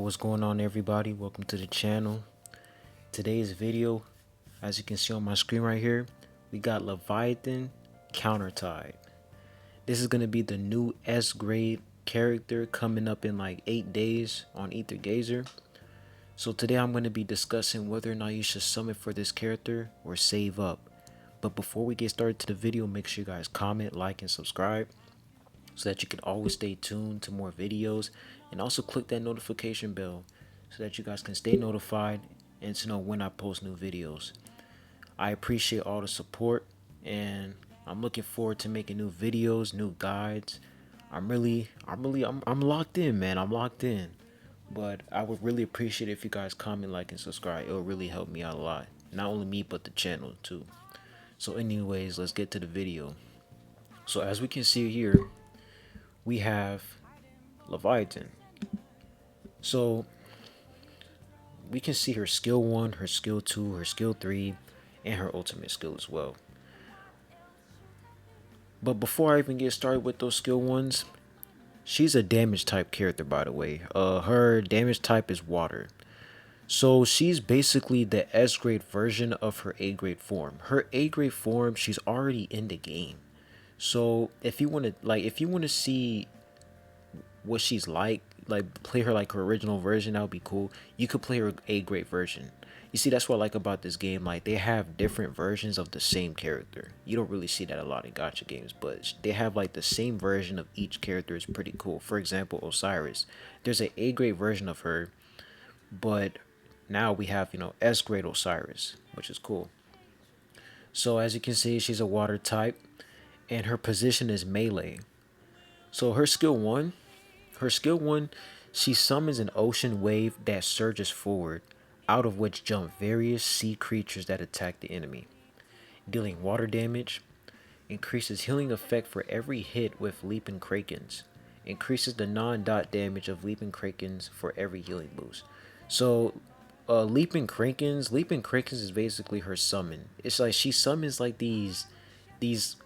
What's going on, everybody? Welcome to the channel. Today's video, as you can see on my screen right here, we got Leviathan Countertide. This is going to be the new S grade character coming up in like 8 days on Aether Gazer. So today I'm going to be discussing whether or not you should summon for this character or save up. But before we get started to the video, make sure you guys comment, like, and subscribe so that you can always stay tuned to more videos, and also click that notification bell so that you guys can stay notified and to know when I post new videos. I appreciate all the support, and I'm looking forward to making new videos, new guides. I'm locked in, man. I'm locked in. But I would really appreciate it if you guys comment, like, and subscribe. It will really help me out a lot. Not only me, but the channel too. So anyways, let's get to the video. So as we can see here, we have Leviathan. So we can see her skill 1, her skill 2, her skill 3, and her ultimate skill as well. But before I even get started with those skill ones, she's a damage type character, by the way. Her damage type is water. So she's basically the S grade version of her A grade form. Her A grade form, she's already in the game. So if you want to see what she's like play her like her original version, that would be cool. You could play her A grade version. You see, that's what I like about this game. Like, they have different versions of the same character. You don't really see that a lot in gacha games, but they have like the same version of each character. Is pretty cool. For example, Osiris, there's an A grade version of her, but now we have, S grade Osiris, which is cool. So as you can see, she's a water type, and her position is melee. So her skill 1, she summons an ocean wave that surges forward, out of which jump various sea creatures that attack the enemy, dealing water damage, increases healing effect for every hit with leaping krakens, increases the non-dot damage of leaping krakens for every healing boost. So leaping krakens is basically her summon. It's like she summons like these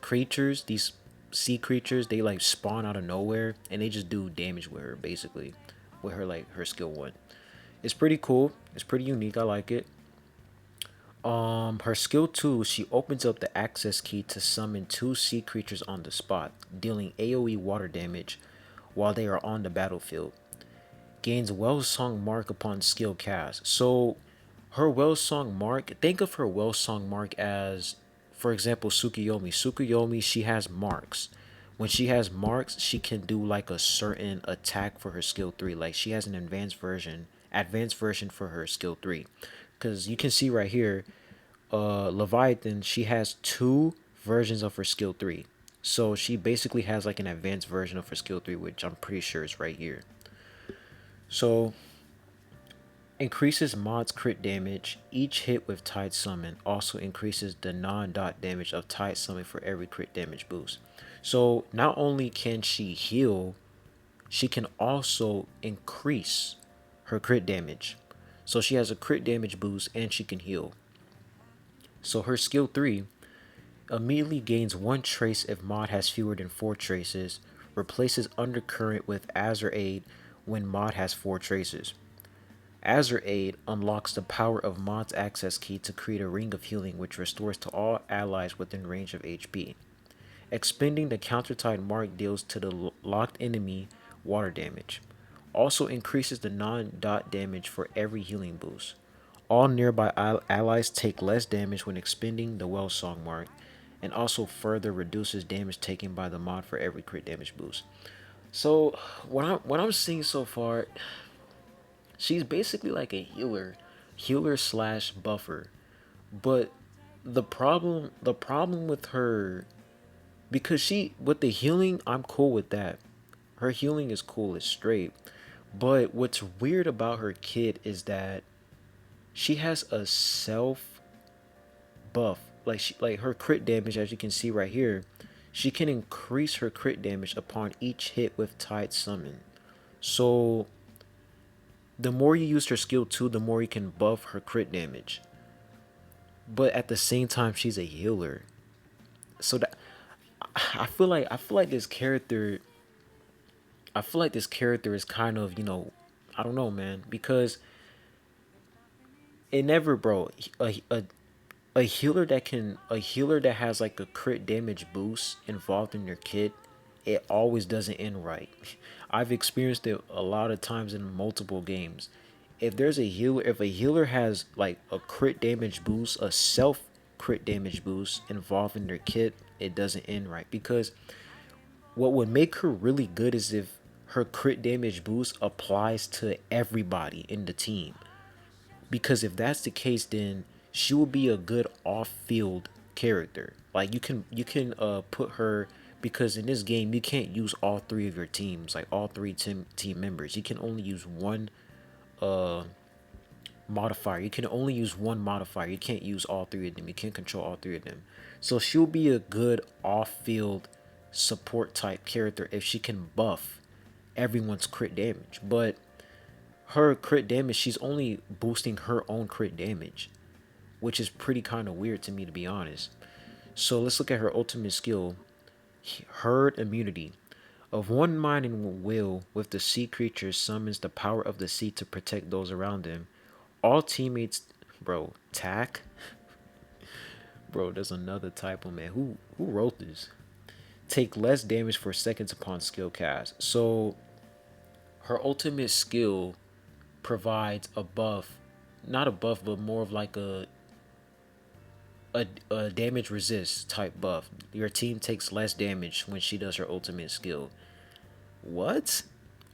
creatures, these sea creatures. They like spawn out of nowhere and they just do damage with her, basically, with her, like, her skill 1. It's pretty cool. It's pretty unique. I like it. Her skill 2, she opens up the access key to summon 2 sea creatures on the spot, dealing AoE water damage while they are on the battlefield. Gains well song mark upon skill cast. So her well song mark, think of her well song mark as, for example, Tsukuyomi, she has marks. When she has marks, she can do like a certain attack for her skill 3. Like, she has an advanced version for her skill 3. Because you can see right here, Leviathan, she has 2 versions of her skill 3. So she basically has like an advanced version of her skill 3, which I'm pretty sure is right here. So increases mods crit damage. Each hit with Tide Summon also increases the non-dot damage of Tide Summon for every crit damage boost. So not only can she heal, she can also increase her crit damage. So she has a crit damage boost and she can heal. So her skill 3 immediately gains 1 trace if mod has fewer than 4 traces. Replaces Undercurrent with Aether Aid when mod has 4 traces. Aether Aid unlocks the power of mod's access key to create a ring of healing which restores to all allies within range of HP. Expending the Countertide mark deals to the locked enemy water damage. Also increases the non-dot damage for every healing boost. All nearby allies take less damage when expending the well song mark, and also further reduces damage taken by the mod for every crit damage boost. So what I'm seeing so far, she's basically like a healer slash buffer. But the problem with her, because she, with the healing, I'm cool with that. Her healing is cool, it's straight. But what's weird about her kit is that she has a self buff. Like her crit damage, as you can see right here, she can increase her crit damage upon each hit with Tide Summon. So the more you use her skill 2, the more you can buff her crit damage. But at the same time, she's a healer. So that I feel like this character is kind of, I don't know, man, because it never, bro. A healer that has like a crit damage boost involved in their kit, it always doesn't end right. I've experienced it a lot of times in multiple games. If a healer has like a crit damage boost, a self crit damage boost involved in their kit, it doesn't end right, because what would make her really good is if her crit damage boost applies to everybody in the team. Because if that's the case, then she will be a good off-field character. Like you can put her, because in this game you can't use all three of your teams, like all three team members. You can only use one uh modifier. You can only use one modifier. You can't use all three of them. You can't control all three of them. So she'll be a good off-field support type character if she can buff everyone's crit damage. But her crit damage, she's only boosting her own crit damage, which is pretty kind of weird to me, to be honest. So let's look at her ultimate skill, Herd Immunity. Of one mind and will with the sea creature summons the power of the sea to protect those around them. All teammates, bro, tack, bro. There's another typo, man. Who wrote this? Take less damage for seconds upon skill cast. So her ultimate skill provides a buff, not a buff, but more of like a damage resist type buff. Your team takes less damage when she does her ultimate skill. What?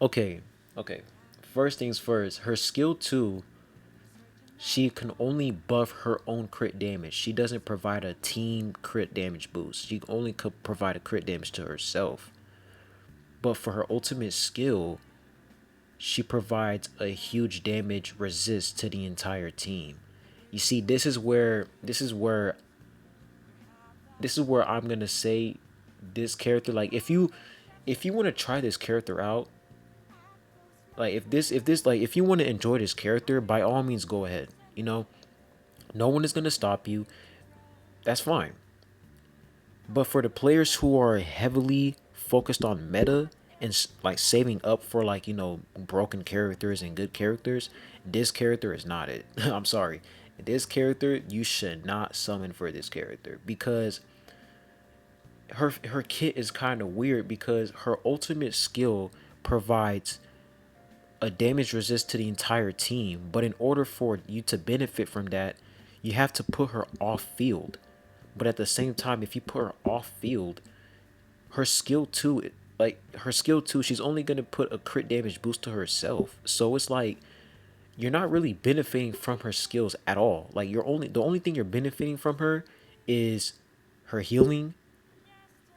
Okay, okay. First things first, her skill 2, she can only buff her own crit damage. She doesn't provide a team crit damage boost. She only could provide a crit damage to herself. But for her ultimate skill, she provides a huge damage resist to the entire team. You see, this is where I'm gonna say this character. Like, if you want to try this character out, like if you want to enjoy this character, by all means go ahead. You know, no one is gonna stop you. That's fine. But for the players who are heavily focused on meta and like saving up for, like, broken characters and good characters, this character is not it. I'm sorry. This character, you should not summon for this character, because her kit is kind of weird, because her ultimate skill provides a damage resist to the entire team, but in order for you to benefit from that, you have to put her off field. But at the same time, if you put her off field, her skill 2, she's only going to put a crit damage boost to herself. So it's like you're not really benefiting from her skills at all. Like, the only thing you're benefiting from her is her healing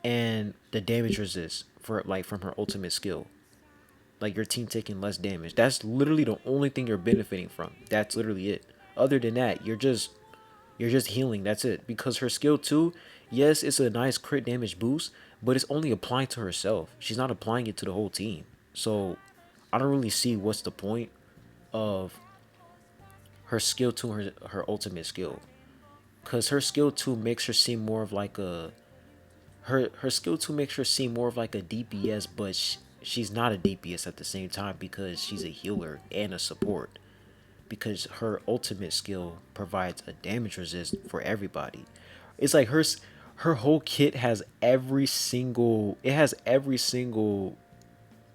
and the damage resist for, like, from her ultimate skill. Like, your team taking less damage. That's literally the only thing you're benefiting from. That's literally it. Other than that, you're just healing. That's it. Because her skill 2, yes, it's a nice crit damage boost, but it's only applying to herself. She's not applying it to the whole team. So I don't really see what's the point of her skill 2 and her ultimate skill. Because her skill 2 makes her seem more of like a her skill 2 makes her seem more of like a DPS, but she's not a DPS at the same time, because she's a healer and a support. Because her ultimate skill provides a damage resist for everybody. It's like her whole kit has every single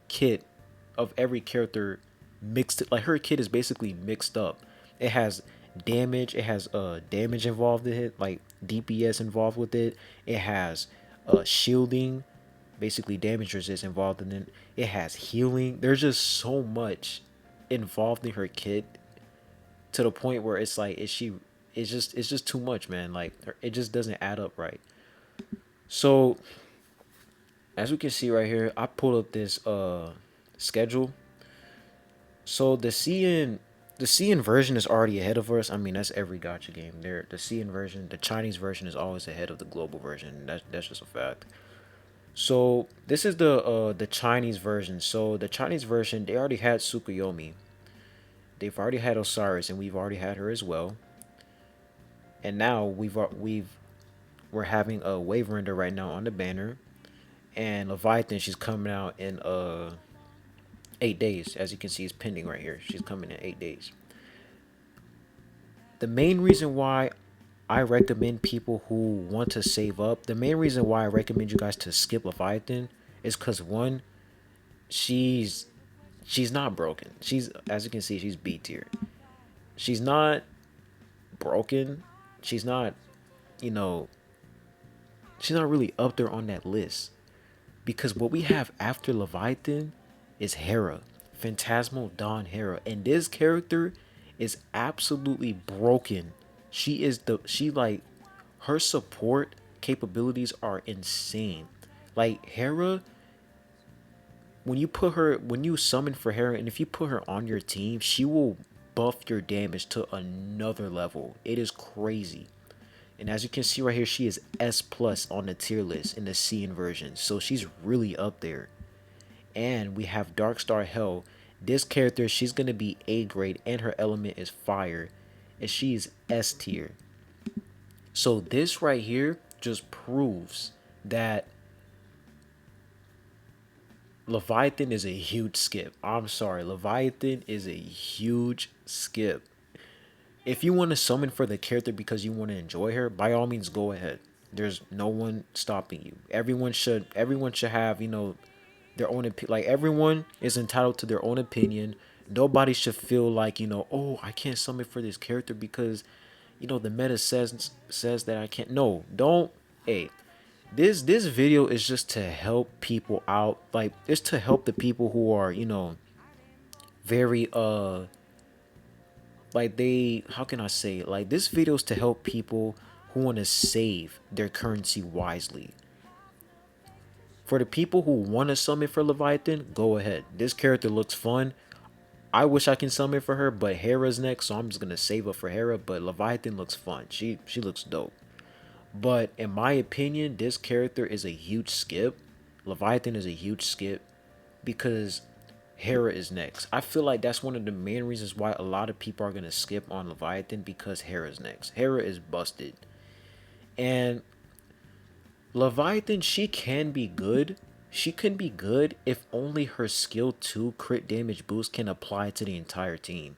kit of every character mixed. Like, her kit is basically mixed up. It has damage, it has damage involved in it, like DPS involved with it. It has shielding, basically damage resist involved in it. It has healing. There's just so much involved in her kit, to the point where it's like, it's just too much, man. Like, it just doesn't add up right. So as we can see right here, I pulled up this schedule. So the CN version is already ahead of us. I mean, that's every gotcha game. The CN version, the Chinese version, is always ahead of the global version. That's just a fact. So this is the Chinese version. So the Chinese version, they already had Tsukuyomi. They've already had Osiris, and we've already had her as well. And now we're having a wave render right now on the banner, and Leviathan, she's coming out in 8 days, as you can see, is pending right here. She's coming in 8 days. The main reason why I recommend people who want to save up, the main reason why I recommend you guys to skip Leviathan is because one, she's she's not broken. She's, as you can see, she's B tier. She's not broken. She's not, you know, she's not really up there on that list. Because what we have after Leviathan is Hera, Phantasmal Dawn Hera, and this character is absolutely broken. She like her support capabilities are insane. Like Hera, when you summon for Hera, and if you put her on your team, she will buff your damage to another level. It is crazy. And as you can see right here, she is S plus on the tier list in the C inversion. So she's really up there. And we have Darkstar Hell. This character, she's gonna be A grade, and her element is fire, and she's S tier. So this right here just proves that Leviathan is a huge skip. I'm sorry, Leviathan is a huge skip. If you want to summon for the character because you want to enjoy her, by all means go ahead. There's no one stopping you. Everyone should have, their own like everyone is entitled to their own opinion. Nobody should feel like, oh, I can't summon for this character because the meta says that I can't. No, don't. Hey, this video is just to help people out. Like, it's to help the people who are, very like, they, how can I say it? Like, this video is to help people who want to save their currency wisely. For the people who want to summon for Leviathan, go ahead. This character looks fun. I wish I can summon for her, but Hera's next, so I'm just gonna save up for Hera. But Leviathan looks fun. She looks dope. But in my opinion, this character is a huge skip. Leviathan is a huge skip because Hera is next. I feel like that's one of the main reasons why a lot of people are gonna skip on Leviathan, because Hera's next. Hera is busted. And Leviathan, she can be good. She can be good if only her skill 2 crit damage boost can apply to the entire team.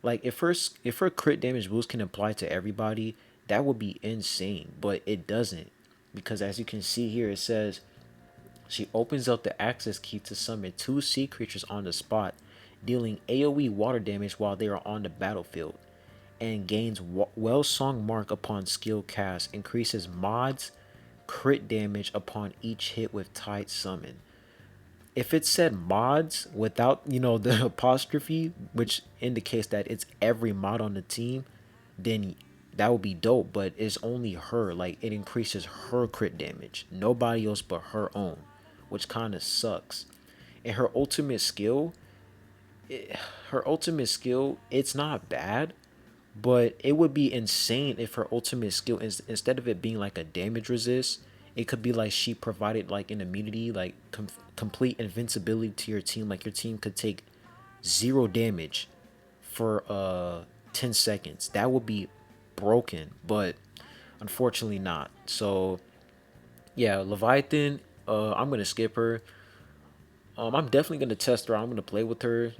Like, if her crit damage boost can apply to everybody, that would be insane. But it doesn't, because as you can see here, it says she opens up the access key to summon 2 sea creatures on the spot, dealing AoE water damage while they are on the battlefield, and gains well song mark upon skill cast, increases mods crit damage upon each hit with tied summon. If it said mods without, the apostrophe, which indicates that it's every mod on the team, then that would be dope. But it's only her. Like, it increases her crit damage, nobody else but her own, which kind of sucks. And her ultimate skill, it's not bad, but it would be insane if her ultimate skill, instead of it being like a damage resist, it could be like she provided like an immunity, like complete invincibility to your team. Like, your team could take 0 damage for 10 seconds. That would be broken, but unfortunately not. So yeah, Leviathan, I'm gonna skip her. I'm definitely gonna test her. I'm gonna play with her,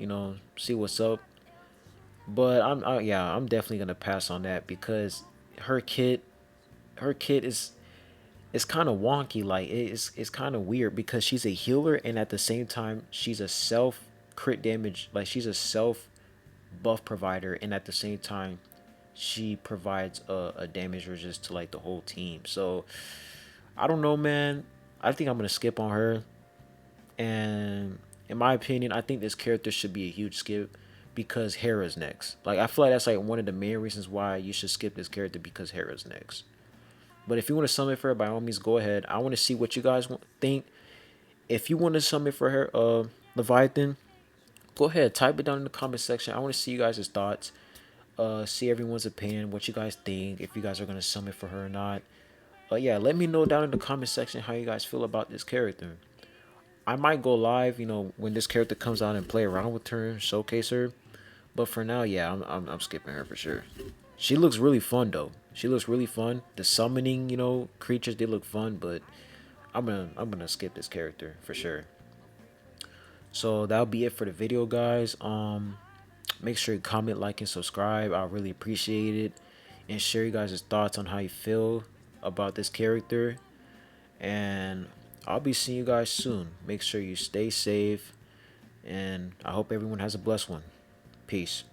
see what's up. But I'm definitely gonna pass on that because her kit, is, it's kind of wonky. Like, it's kind of weird because she's a healer, and at the same time she's a self crit damage, like she's a self buff provider, and at the same time she provides a damage resist to like the whole team. So I don't know, man. I think I'm gonna skip on her. And in my opinion, I think this character should be a huge skip because Hera's next. Like, I feel like that's like one of the main reasons why you should skip this character, because Hera's next. But if you want to summon for her, by all means, go ahead. I want to see what you guys think. If you want to summon for her, Leviathan, go ahead, type it down in the comment section. I want to see you guys' thoughts. See everyone's opinion, what you guys think, if you guys are gonna summon for her or not. Yeah, let me know down in the comment section how you guys feel about this character. I might go live, when this character comes out and play around with her, showcase her. But for now, yeah, I'm skipping her for sure. She looks really fun though. She looks really fun. The summoning, creatures, they look fun, but I'm gonna skip this character for sure. So that'll be it for the video, guys. Make sure you comment, like, and subscribe. I really appreciate it. And share you guys' thoughts on how you feel about this character. And I'll be seeing you guys soon. Make sure you stay safe. And I hope everyone has a blessed one. Peace.